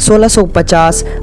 1650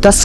10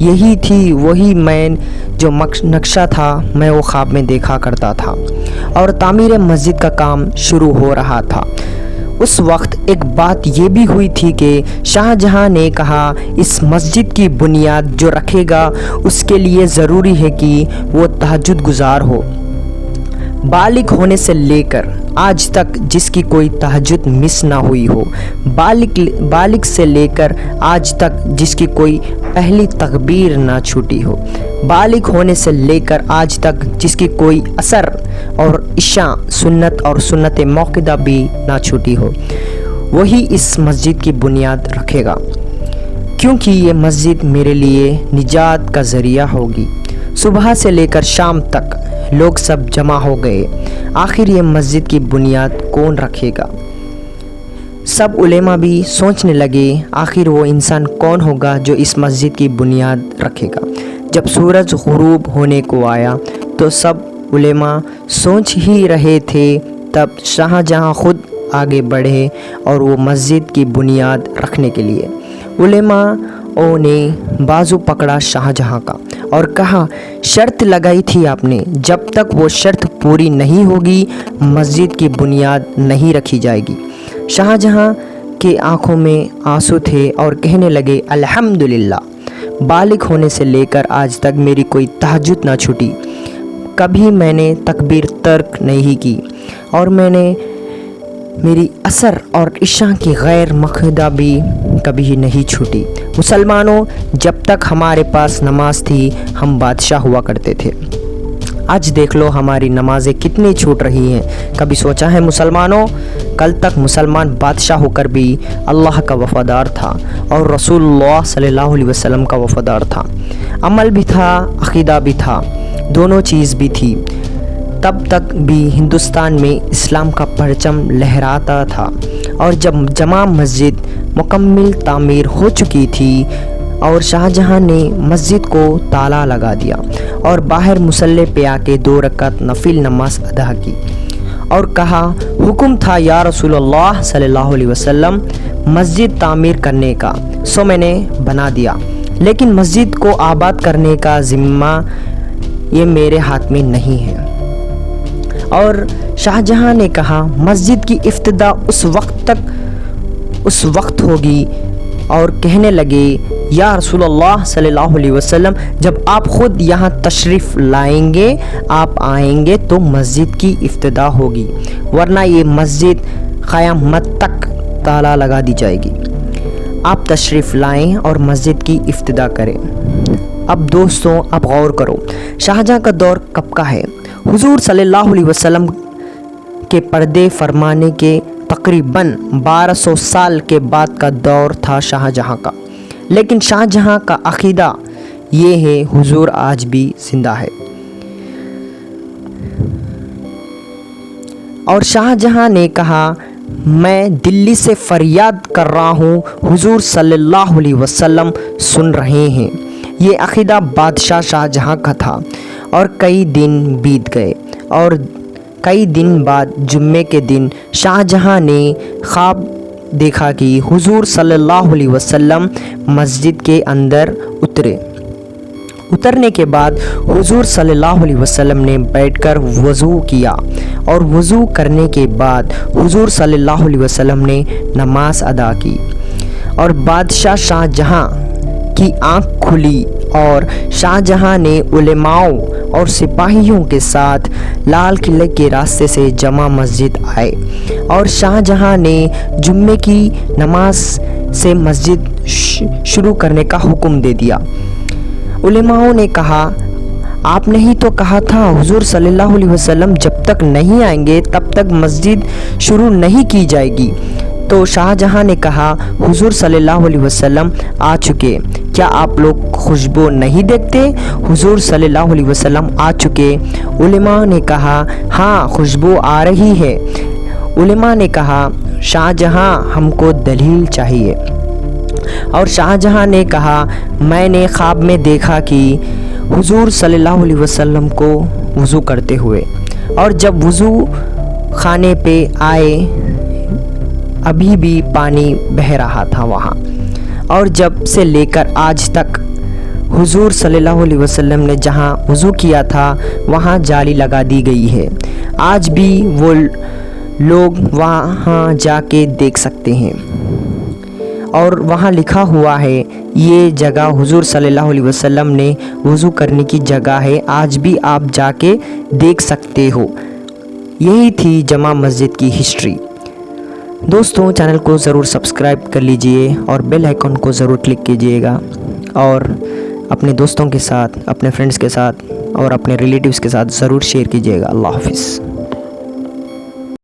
یہی تھی وہی میں جو نقشہ تھا میں وہ خواب میں دیکھا کرتا تھا، اور تعمیر مسجد کا کام شروع ہو رہا تھا۔ اس وقت ایک بات یہ بھی ہوئی تھی کہ شاہ جہاں نے کہا اس مسجد کی بنیاد جو رکھے گا اس کے لیے ضروری ہے کہ وہ تہجد گزار ہو۔ بالغ ہونے سے لے کر آج تک جس کی کوئی تہجد مس نہ ہوئی ہو، بالغ سے لے کر آج تک جس کی کوئی پہلی تکبیر نہ چھوٹی ہو، بالغ ہونے سے لے کر آج تک جس کی کوئی عصر اور عشاء سنت اور سنت موقدہ بھی نہ چھوٹی ہو، وہی اس مسجد کی بنیاد رکھے گا، کیونکہ یہ مسجد میرے لیے نجات کا ذریعہ ہوگی۔ صبح سے لے کر شام تک لوگ سب جمع ہو گئے، آخر یہ مسجد کی بنیاد کون رکھے گا؟ سب علماء بھی سوچنے لگے آخر وہ انسان کون ہوگا جو اس مسجد کی بنیاد رکھے گا۔ جب سورج غروب ہونے کو آیا تو سب علماء سوچ ہی رہے تھے، تب شاہ جہاں خود آگے بڑھے اور وہ مسجد کی بنیاد رکھنے کے لیے علماء نے بازو پکڑا شاہ جہاں کا اور کہا شرط لگائی تھی آپ نے، جب تک وہ شرط پوری نہیں ہوگی مسجد کی بنیاد نہیں رکھی جائے گی۔ شاہ جہاں کے آنکھوں میں آنسو تھے اور کہنے لگے الحمدللہ، بالغ ہونے سے لے کر آج تک میری کوئی تہجد نہ چھوٹی، کبھی میں نے تکبیر ترک نہیں کی، اور میں نے میری عصر اور عشاء کی غیر مقدہ بھی کبھی نہیں چھوٹی۔ مسلمانوں، جب تک ہمارے پاس نماز تھی ہم بادشاہ ہوا کرتے تھے، آج دیکھ لو ہماری نمازیں کتنی چھوٹ رہی ہیں۔ کبھی سوچا ہے مسلمانوں، کل تک مسلمان بادشاہ ہو کر بھی اللہ کا وفادار تھا اور رسول اللہ صلی اللہ علیہ وسلم کا وفادار تھا، عمل بھی تھا، عقیدہ بھی تھا، دونوں چیز بھی تھی، تب تک بھی ہندوستان میں اسلام کا پرچم لہراتا تھا۔ اور جب جامع مسجد مکمل تعمیر ہو چکی تھی اور شاہ جہاں نے مسجد کو تالا لگا دیا اور باہر مصلی پہ آ کے 2 رکعت نفل نماز ادا کی اور کہا حکم تھا یا رسول اللہ صلی اللہ علیہ وسلم مسجد تعمیر کرنے کا، سو میں نے بنا دیا، لیکن مسجد کو آباد کرنے کا ذمہ یہ میرے ہاتھ میں نہیں ہے۔ اور شاہ جہاں نے کہا مسجد کی افتتاح اس وقت ہوگی، اور کہنے لگے یا رسول اللہ صلی اللہ علیہ وسلم جب آپ خود یہاں تشریف لائیں گے، آپ آئیں گے تو مسجد کی افتتاح ہوگی، ورنہ یہ مسجد قیامت تک تالا لگا دی جائے گی۔ آپ تشریف لائیں اور مسجد کی افتتاح کریں۔ اب دوستوں، اب غور کرو، شاہ جہاں کا دور کب کا ہے؟ حضور صلی اللہ علیہ وسلم کے پردے فرمانے کے تقریباً 1200 سال کے بعد کا دور تھا شاہ جہاں کا، لیکن شاہ جہاں کا عقیدہ یہ ہے حضور آج بھی زندہ ہے۔ اور شاہ جہاں نے کہا میں دلی سے فریاد کر رہا ہوں، حضور صلی اللہ علیہ وسلم سن رہے ہیں۔ یہ عقیدہ بادشاہ شاہ جہاں کا تھا، اور کئی دن بیت گئے اور کئی دن بعد جمعے کے دن شاہ جہاں نے خواب دیکھا کہ حضور صلی اللہ علیہ وسلم مسجد کے اندر اترنے کے بعد حضور صلی اللہ علیہ وسلم نے بیٹھ کر وضو کیا، اور وضو کرنے کے بعد حضور صلی اللہ علیہ وسلم نے نماز ادا کی، اور بادشاہ شاہ جہاں کی آنکھ کھلی اور شاہ جہاں نے علماء اور سپاہیوں کے ساتھ لال قلعے کے راستے سے جامع مسجد آئے، اور شاہ جہاں نے جمعے کی نماز سے مسجد شروع کرنے کا حکم دے دیا۔ علماء نے کہا آپ نے ہی تو کہا تھا حضور صلی اللہ علیہ وسلم جب تک نہیں آئیں گے تب تک مسجد شروع نہیں کی جائے گی۔ تو شاہ جہاں نے کہا حضور صلی اللہ علیہ وسلم آ چکے، کیا آپ لوگ خوشبو نہیں دیکھتے؟ حضور صلی اللہ علیہ وسلم آ چکے۔ علماء نے کہا ہاں خوشبو آ رہی ہے۔ علماء نے کہا شاہ جہاں ہم کو دلیل چاہیے، اور شاہ جہاں نے کہا میں نے خواب میں دیکھا کہ حضور صلی اللہ علیہ وسلم کو وضو کرتے ہوئے، اور جب وضو خانے پہ آئے ابھی بھی پانی بہہ رہا تھا وہاں، اور جب سے لے کر آج تک حضور صلی اللہ علیہ وسلم نے جہاں وضو کیا تھا وہاں جالی لگا دی گئی ہے۔ آج بھی وہ لوگ وہاں جا کے دیکھ سکتے ہیں اور وہاں لکھا ہوا ہے یہ جگہ حضور صلی اللہ علیہ وسلم نے وضو کرنے کی جگہ ہے، آج بھی آپ جا کے دیکھ سکتے ہو۔ یہی تھی جامع مسجد کی ہسٹری۔ دوستوں، چینل کو ضرور سبسکرائب کر لیجئے اور بیل آئیکن کو ضرور کلک کیجئے گا، اور اپنے دوستوں کے ساتھ، اپنے فرینڈز کے ساتھ اور اپنے ریلیٹیوز کے ساتھ ضرور شیئر کیجئے گا۔ اللہ حافظ۔